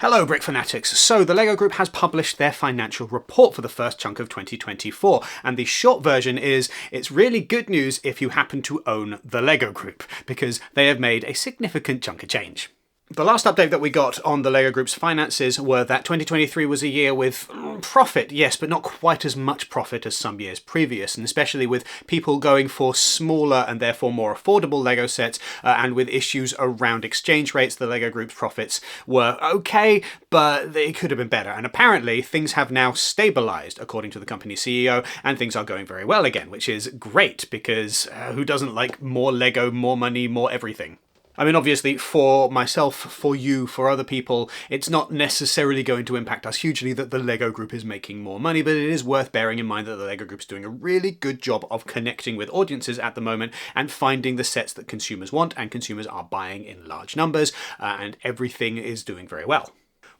Hello Brick Fanatics! So the LEGO Group has published their financial report for the first chunk of 2024, and the short version is it's really good news if you happen to own the LEGO Group, because they have made a significant chunk of change. The last update that we got on the LEGO Group's finances were that 2023 was a year with profit, yes, but not quite as much profit as some years previous, and especially with people going for smaller and therefore more affordable LEGO sets, and with issues around exchange rates, the LEGO Group's profits were okay, but they could have been better. And apparently things have now stabilized, according to the company's CEO, and things are going very well again, which is great, because who doesn't like more LEGO, more money, more everything? I mean, obviously, for myself, for you, for other people, it's not necessarily going to impact us hugely that the LEGO Group is making more money, but it is worth bearing in mind that the LEGO Group is doing a really good job of connecting with audiences at the moment and finding the sets that consumers want, and consumers are buying in large numbers, and everything is doing very well.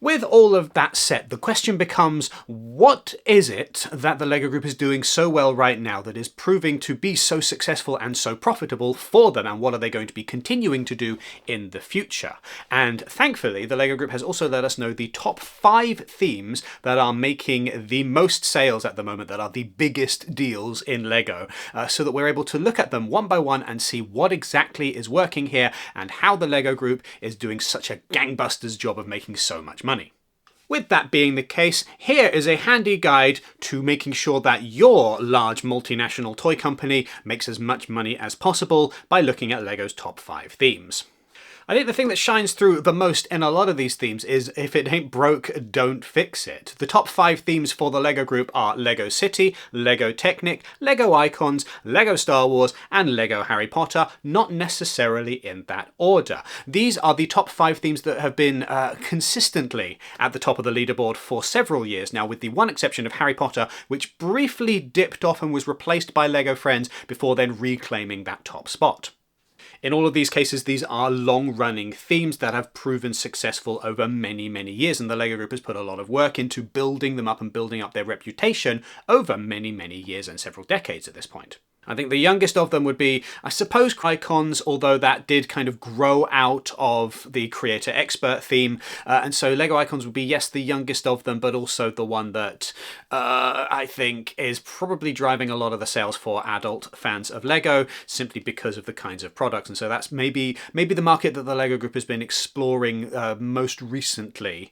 With all of that said, the question becomes, what is it that the LEGO Group is doing so well right now that is proving to be so successful and so profitable for them, and what are they going to be continuing to do in the future? And thankfully, the LEGO Group has also let us know the top 5 themes that are making the most sales at the moment, that are the biggest deals in LEGO, so that we're able to look at them one by one and see what exactly is working here and how the LEGO Group is doing such a gangbusters job of making so much money. With that being the case, here is a handy guide to making sure that your large multinational toy company makes as much money as possible by looking at LEGO's top 5 themes. I think the thing that shines through the most in a lot of these themes is if it ain't broke, don't fix it. The top 5 themes for the LEGO Group are LEGO City, LEGO Technic, LEGO Icons, LEGO Star Wars, and LEGO Harry Potter, not necessarily in that order. These are the top 5 themes that have been consistently at the top of the leaderboard for several years now, with the one exception of Harry Potter, which briefly dipped off and was replaced by LEGO Friends before then reclaiming that top spot. In all of these cases, these are long-running themes that have proven successful over many, many years, and the LEGO Group has put a lot of work into building them up and building up their reputation over many, many years and several decades at this point. I think the youngest of them would be, I suppose, Icons, although that did kind of grow out of the Creator Expert theme. And so LEGO Icons would be, yes, the youngest of them, but also the one that I think is probably driving a lot of the sales for adult fans of LEGO, simply because of the kinds of products. And so that's maybe the market that the LEGO Group has been exploring most recently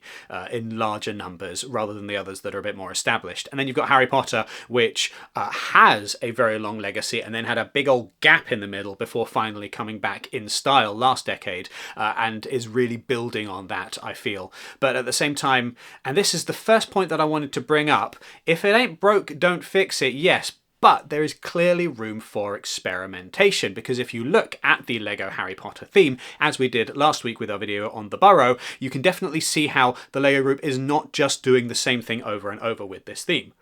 in larger numbers, rather than the others that are a bit more established. And then you've got Harry Potter, which has a very long legacy, and then had a big old gap in the middle before finally coming back in style last decade, and is really building on that, I feel. But at the same time, and this is the first point that I wanted to bring up, if it ain't broke, don't fix it, yes, but there is clearly room for experimentation, because if you look at the LEGO Harry Potter theme, as we did last week with our video on the Burrow, you can definitely see how the LEGO Group is not just doing the same thing over and over with this theme.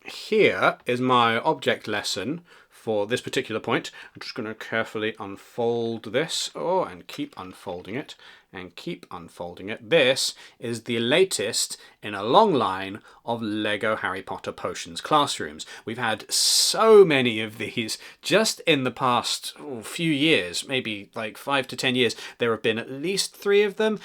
Here is my object lesson for this particular point. I'm just going to carefully unfold this, and keep unfolding it, and keep unfolding it. This is the latest in a long line of LEGO Harry Potter Potions classrooms. We've had so many of these just in the past few years, maybe like 5 to 10 years. There have been at least 3 of them.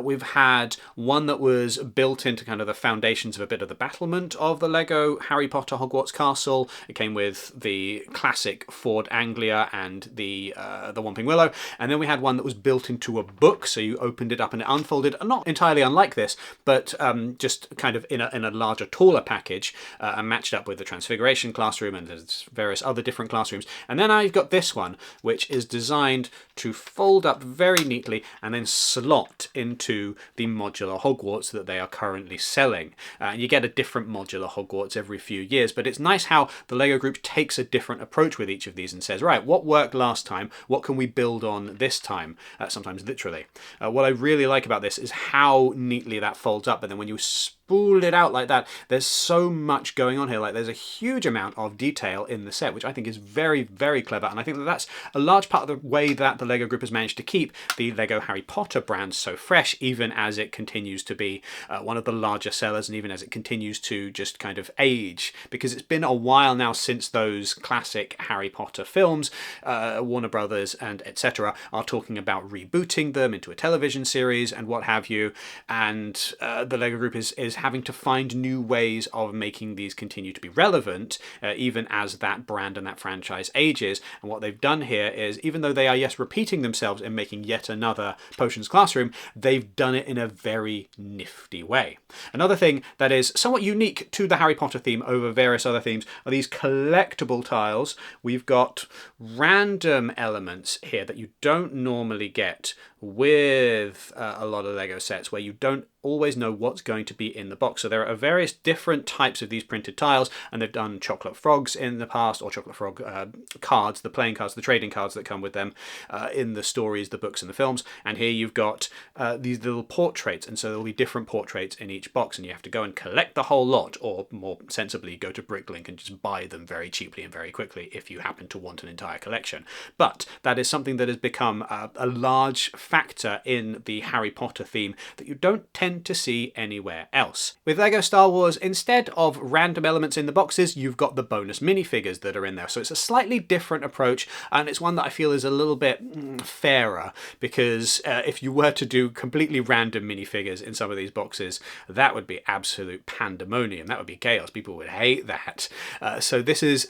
We've had one that was built into kind of the foundations of a bit of the battlement of the LEGO Harry Potter Hogwarts Castle. It came with the classic Ford Anglia and the Whomping Willow. And then we had one that was built into a book, so you opened it up and it unfolded, not entirely unlike this, but just kind of in a larger, taller package, and matched up with the Transfiguration classroom, and there's various other different classrooms. And then I've got this one, which is designed to fold up very neatly and then slot into the modular Hogwarts that they are currently selling. And you get a different modular Hogwarts every few years, but it's nice how the LEGO Group takes a different approach with each of these and says, right, what worked last time? What can we build on this time? Sometimes literally. What I really like about this is how neatly that folds up, but then when you spool it out like that. There's so much going on here. Like, there's a huge amount of detail in the set, which I think is very, very clever. And I think that that's a large part of the way that the LEGO Group has managed to keep the LEGO Harry Potter brand so fresh, even as it continues to be one of the larger sellers, and even as it continues to just kind of age, because it's been a while now since those classic Harry Potter films. Warner Brothers and etc. are talking about rebooting them into a television series and what have you, and the LEGO Group is having to find new ways of making these continue to be relevant, even as that brand and that franchise ages. And what they've done here is, even though they are, yes, repeating themselves in making yet another Potions Classroom, they've done it in a very nifty way. Another thing that is somewhat unique to the Harry Potter theme over various other themes are these collectible tiles. We've got random elements here that you don't normally get with a lot of LEGO sets, where you don't always know what's going to be in the box. So there are various different types of these printed tiles, and they've done chocolate frogs in the past, or chocolate frog cards, the playing cards, the trading cards that come with them in the stories, the books and the films. And here you've got these little portraits, and so there'll be different portraits in each box, and you have to go and collect the whole lot, or more sensibly go to Bricklink and just buy them very cheaply and very quickly if you happen to want an entire collection. But that is something that has become a large factor in the Harry Potter theme that you don't tend to see anywhere else. With LEGO Star Wars, instead of random elements in the boxes, you've got the bonus minifigures that are in there. So it's a slightly different approach, and it's one that I feel is a little bit fairer, because if you were to do completely random minifigures in some of these boxes, that would be absolute pandemonium. That would be chaos. People would hate that. So this is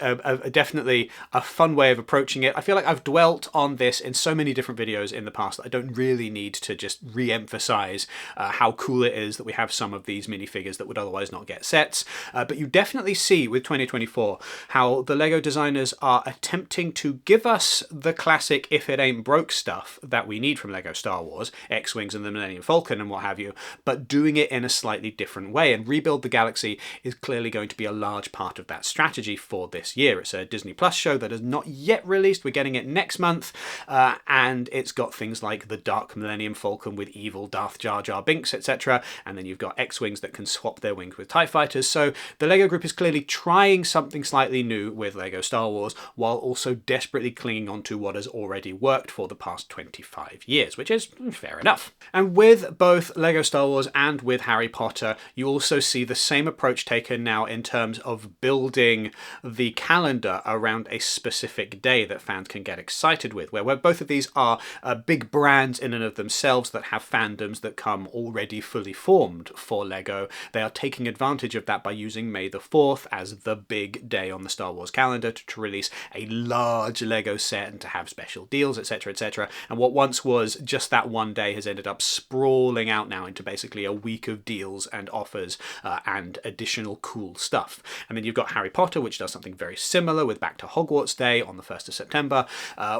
definitely a fun way of approaching it. I feel like I've dwelt on this in so many different videos in the past that I don't really need to just re-emphasize how cool it is that we have some of these minifigures that would otherwise not get sets. But you definitely see with 2024 how the LEGO designers are attempting to give us the classic if it ain't broke stuff that we need from LEGO Star Wars, X-Wings and the Millennium Falcon and what have you, but doing it in a slightly different way. And Rebuild the Galaxy is clearly going to be a large part of that strategy for this year. It's a Disney Plus show that is not yet released. We're getting it next month, and it's got things like the Dark Millennium Falcon with evil Darth Jar Jar Binks, etc. And then you've got X-Wings that can swap their wings with TIE fighters. So the LEGO Group is clearly trying something slightly new with LEGO Star Wars, while also desperately clinging on to what has already worked for the past 25 years, which is fair enough. And with both LEGO Star Wars and with Harry Potter, you also see the same approach taken now in terms of building the calendar around a specific day that fans can get excited with, where both of these are big brands in and of themselves that have fandoms that come already fully formed for LEGO. They are taking advantage of that by using May the 4th as the big day on the Star Wars calendar to release a large LEGO set and to have special deals, etc, etc. And what once was just that one day has ended up sprawling out now into basically a week of deals and offers and additional cool stuff. And then you've got Harry Potter, which does something very similar with Back to Hogwarts Day on the 1st of September,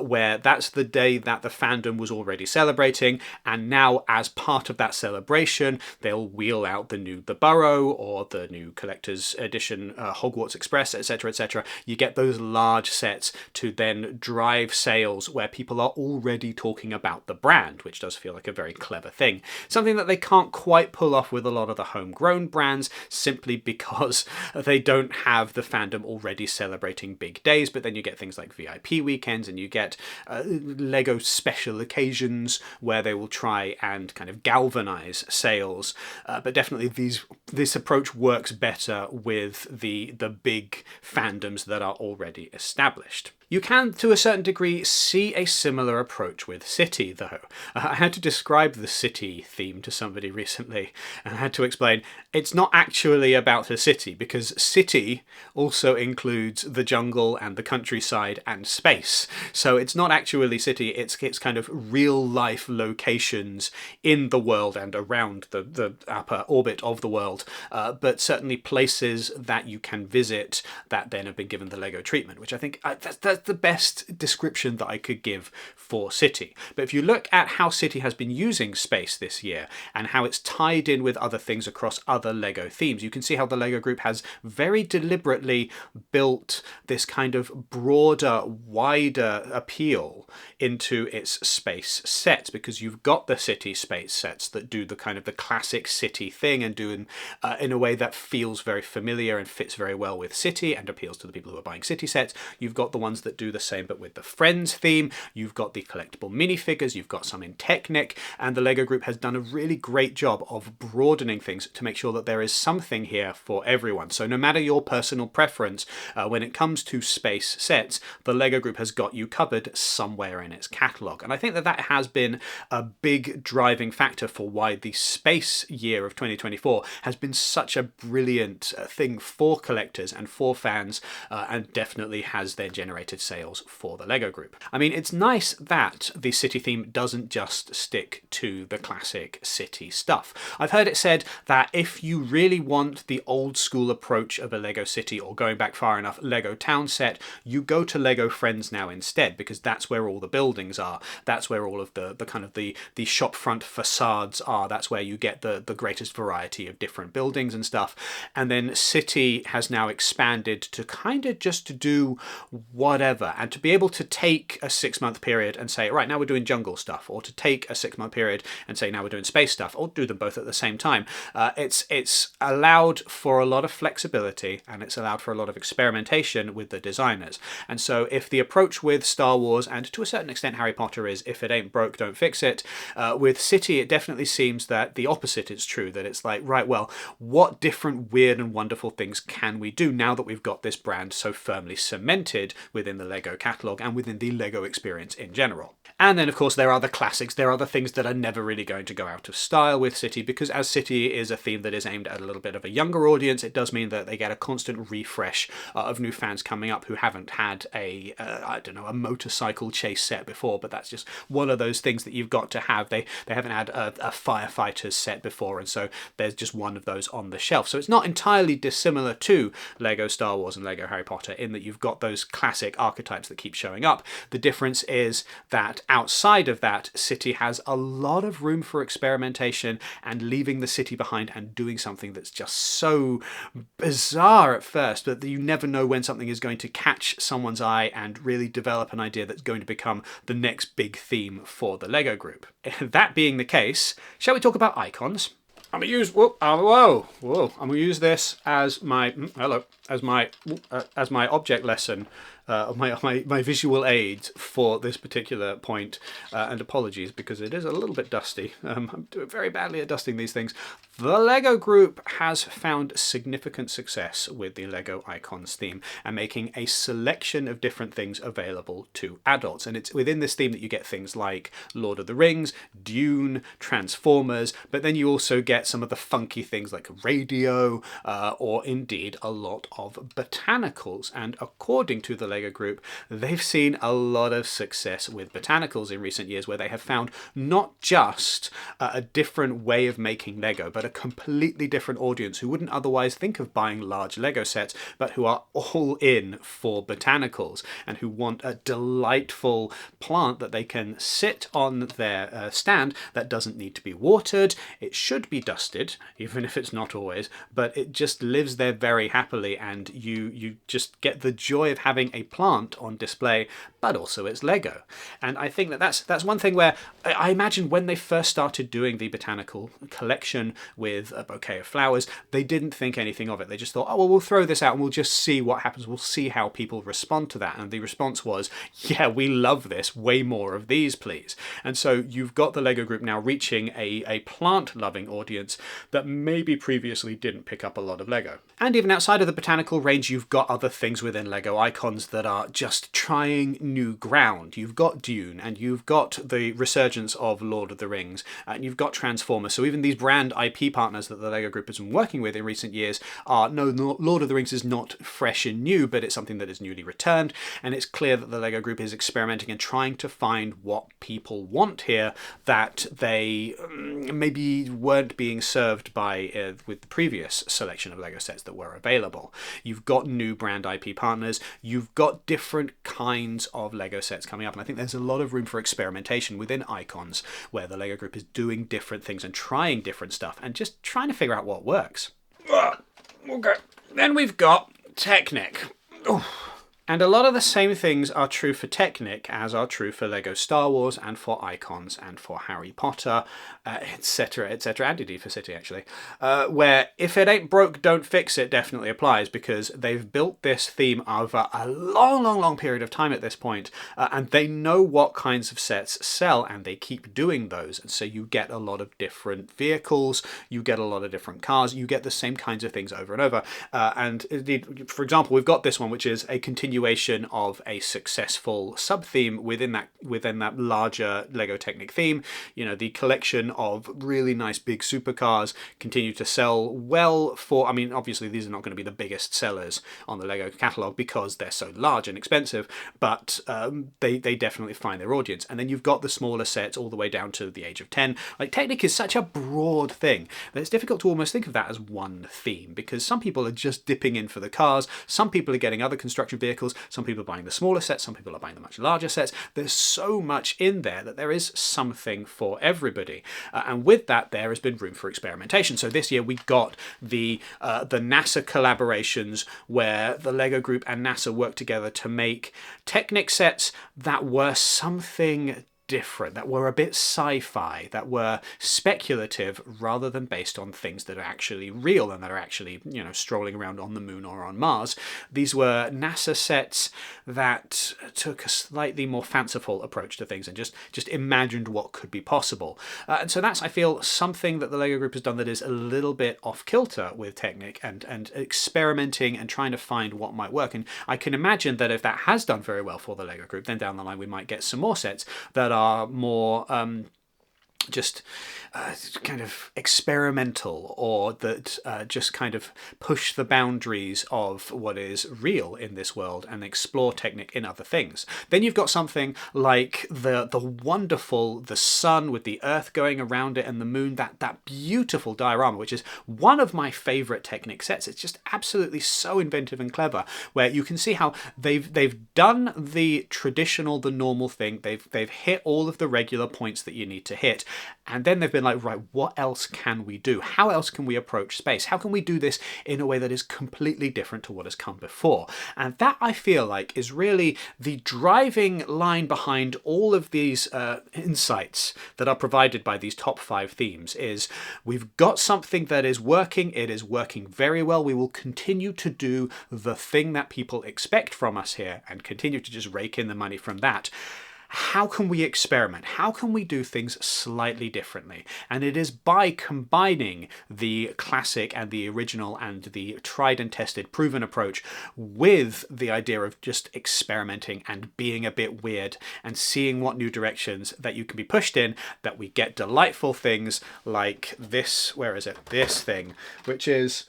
where that's the day that the fandom was already celebrating, and now as part of that celebration they'll wheel out the Burrow or the new collector's edition Hogwarts Express, etc, etc. You get those large sets to then drive sales where people are already talking about the brand, which does feel like a very clever thing. Something that they can't quite pull off with a lot of the homegrown brands, simply because they don't have the fandom already celebrating big days. But then you get things like VIP weekends, and you get LEGO special occasions where they will try and kind of galvanize sales. But definitely this approach works better with the big fandoms that are already established. You can, to a certain degree, see a similar approach with City, though. I had to describe the City theme to somebody recently, and I had to explain it's not actually about a city, because City also includes the jungle and the countryside and space. So it's not actually City, it's kind of real-life locations in the world and around the upper orbit of the world, but certainly places that you can visit that then have been given the LEGO treatment, which I think that's the best description that I could give for City. But if you look at how City has been using space this year and how it's tied in with other things across other LEGO themes, you can see how the LEGO Group has very deliberately built this kind of broader, wider appeal into its space sets, because you've got the City space sets that do the kind of the classic City thing and in a way that feels very familiar and fits very well with City and appeals to the people who are buying City sets. You've got the ones that do the same but with the Friends theme. You've got the collectible minifigures. You've got some in Technic. And the LEGO Group has done a really great job of broadening things to make sure that there is something here for everyone. So no matter your personal preference, when it comes to space sets, the LEGO Group has got you covered somewhere in its catalogue. And I think that that has been a big driving factor for why the space year of 2024 has been such a brilliant thing for collectors and for fans, and definitely has then generated sales for the LEGO Group. I mean, it's nice that the City theme doesn't just stick to the classic City stuff. I've heard it said that if you really want the old school approach of a LEGO City, or going back far enough, LEGO Town set, you go to LEGO Friends now instead, because that's where all the buildings are. That's where all of the kind of the shopfront facades are. That's where you get the greatest variety of different buildings and stuff. And then City has now expanded to kind of just to do whatever, and to be able to take a 6-month period and say, right, now we're doing jungle stuff, or to take a 6-month period and say, now we're doing space stuff, or do them both at the same time. It's allowed for a lot of flexibility, and it's allowed for a lot of experimentation with the designers. And so if the approach with Star Wars, and to a certain extent Harry Potter, is if it ain't broke, don't fix it, with City it definitely seems that the opposite is true, that it's like, right, well, what different weird and wonderful things can we do now that we've got this brand so firmly cemented within the LEGO catalogue and within the LEGO experience in general. And then, of course, there are the classics. There are the things that are never really going to go out of style with City, because as City is a theme that is aimed at a little bit of a younger audience, it does mean that they get a constant refresh of new fans coming up who haven't had a motorcycle chase set before, but that's just one of those things that you've got to have. They haven't had a firefighters set before, and so there's just one of those on the shelf. So it's not entirely dissimilar to LEGO Star Wars and LEGO Harry Potter in that you've got those classic archetypes that keep showing up. The difference is that outside of that, City has a lot of room for experimentation and leaving the city behind and doing something that's just so bizarre at first, but you never know when something is going to catch someone's eye and really develop an idea that's going to become the next big theme for the LEGO Group. That being the case, shall we talk about icons? I'm gonna use I'm gonna use this as my object lesson, my visual aid for this particular point, and apologies because it is a little bit dusty. I'm doing very badly at dusting these things. The LEGO Group has found significant success with the LEGO Icons theme and making a selection of different things available to adults. And it's within this theme that you get things like Lord of the Rings, Dune, Transformers, but then you also get some of the funky things like radio, or indeed a lot of botanicals. And according to the LEGO Group, they've seen a lot of success with botanicals in recent years, where they have found not just a different way of making Lego, but a completely different audience who wouldn't otherwise think of buying large Lego sets, but who are all in for botanicals and who want a delightful plant that they can sit on their stand that doesn't need to be watered. It should be dusted, even if it's not always, but it just lives there very happily, and you just get the joy of having a plant on display, but also it's Lego. And I think that that's one thing where I imagine when they first started doing the botanical collection with a bouquet of flowers, they didn't think anything of it. They just thought, oh, well, we'll throw this out and we'll just see what happens. We'll see how people respond to that. And the response was, yeah, we love this. Way more of these, please. And so you've got the LEGO Group now reaching a plant-loving audience that maybe previously didn't pick up a lot of Lego. And even outside of the botanical range, you've got other things within LEGO Icons that are just trying new ground. You've got Dune, and you've got the resurgence of Lord of the Rings, and you've got Transformers. So even these brand IP partners that the LEGO Group has been working with in recent years are, no, Lord of the Rings is not fresh and new, but it's something that is newly returned, and it's clear that the LEGO Group is experimenting and trying to find what people want here that they maybe weren't being served by with the previous selection of LEGO sets that were available. You've got new brand IP partners, you've got different kinds of LEGO sets coming up, and I think there's a lot of room for experimentation within Icons, where the LEGO Group is doing different things and trying different stuff and just trying to figure out what works. Okay, then we've got Technic. Ooh. And a lot of the same things are true for Technic as are true for LEGO Star Wars and for Icons and for Harry Potter, etc., etc., and indeed for City, actually. Where if it ain't broke, don't fix it definitely applies, because they've built this theme over a long, long, long period of time at this point, and they know what kinds of sets sell, and they keep doing those. And so you get a lot of different vehicles, you get a lot of different cars, you get the same kinds of things over and over. And indeed, for example, we've got this one, which is a continuation of a successful sub-theme within that larger LEGO Technic theme. You know, the collection of really nice big supercars continue to sell well for, I mean, obviously these are not going to be the biggest sellers on the LEGO catalogue because they're so large and expensive, but they definitely find their audience. And then you've got the smaller sets all the way down to the age of 10. Like, Technic is such a broad thing that it's difficult to almost think of that as one theme, because some people are just dipping in for the cars, some people are getting other construction vehicles, some people are buying the smaller sets, some people are buying the much larger sets. There's so much in there that there is something for everybody. And with that, there has been room for experimentation. So this year we got the NASA collaborations where the LEGO Group and NASA worked together to make Technic sets that were something different, that were a bit sci-fi, that were speculative rather than based on things that are actually real and that are actually, you know, strolling around on the moon or on Mars. These were NASA sets that took a slightly more fanciful approach to things and just imagined what could be possible. And so that's, I feel, something that the LEGO Group has done that is a little bit off kilter with Technic and experimenting and trying to find what might work. And I can imagine that if that has done very well for the LEGO Group, then down the line we might get some more sets that are more kind of experimental, or that just kind of push the boundaries of what is real in this world and explore Technic in other things. Then you've got something like the wonderful, the sun with the earth going around it and the moon, that beautiful diorama, which is one of my favorite Technic sets. It's just absolutely so inventive and clever, where you can see how they've done the traditional, the normal thing. They've hit all of the regular points that you need to hit. And then they've been like, right, what else can we do? How else can we approach space? How can we do this in a way that is completely different to what has come before? And that, I feel like, is really the driving line behind all of these insights that are provided by these top 5 themes. Is we've got something that is working. It is working very well. We will continue to do the thing that people expect from us here and continue to just rake in the money from that. How can we experiment? How can we do things slightly differently? And it is by combining the classic and the original and the tried and tested proven approach with the idea of just experimenting and being a bit weird and seeing what new directions that you can be pushed in, that we get delightful things like this, where is it? This thing, which is,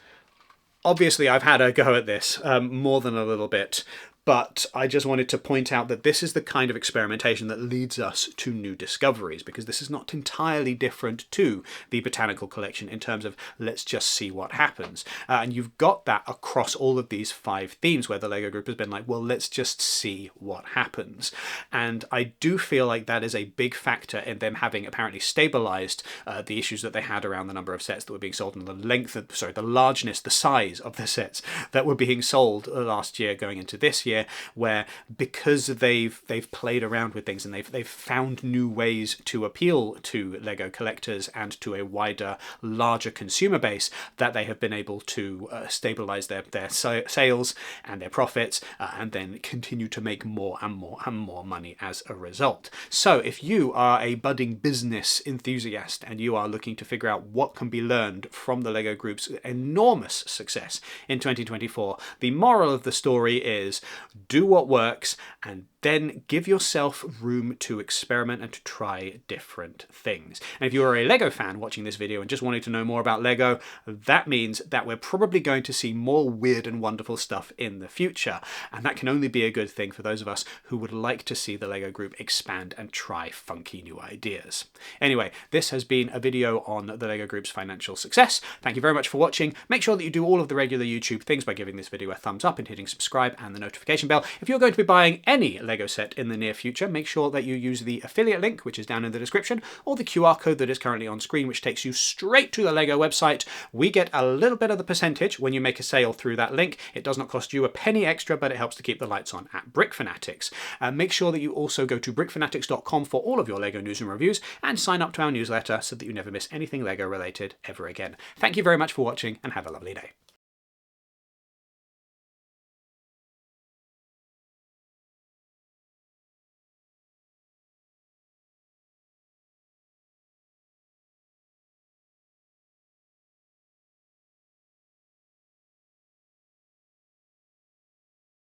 obviously I've had a go at this more than a little bit, but I just wanted to point out that this is the kind of experimentation that leads us to new discoveries, because this is not entirely different to the botanical collection in terms of let's just see what happens. And you've got that across all of these 5 themes where the LEGO Group has been like, well, let's just see what happens. And I do feel like that is a big factor in them having apparently stabilized the issues that they had around the number of sets that were being sold and the length of, the largeness, the size of the sets that were being sold last year going into this year, where because they've played around with things and they've found new ways to appeal to LEGO collectors and to a wider, larger consumer base, that they have been able to stabilize their sales and their profits and then continue to make more and more and more money as a result. So if you are a budding business enthusiast and you are looking to figure out what can be learned from the LEGO Group's enormous success in 2024, the moral of the story is do what works and then give yourself room to experiment and to try different things. And if you're a LEGO fan watching this video and just wanting to know more about LEGO, that means that we're probably going to see more weird and wonderful stuff in the future. And that can only be a good thing for those of us who would like to see the LEGO Group expand and try funky new ideas. Anyway, this has been a video on the LEGO Group's financial success. Thank you very much for watching. Make sure that you do all of the regular YouTube things by giving this video a thumbs up and hitting subscribe and the notification notification bell. If you're going to be buying any LEGO set in the near future, make sure that you use the affiliate link, which is down in the description, or the QR code that is currently on screen, which takes you straight to the LEGO website. We get a little bit of the percentage when you make a sale through that link. It does not cost you a penny extra, but it helps to keep the lights on at Brick Fanatics. Make sure that you also go to brickfanatics.com for all of your LEGO news and reviews, and sign up to our newsletter so that you never miss anything LEGO related ever again. Thank you very much for watching, and have a lovely day.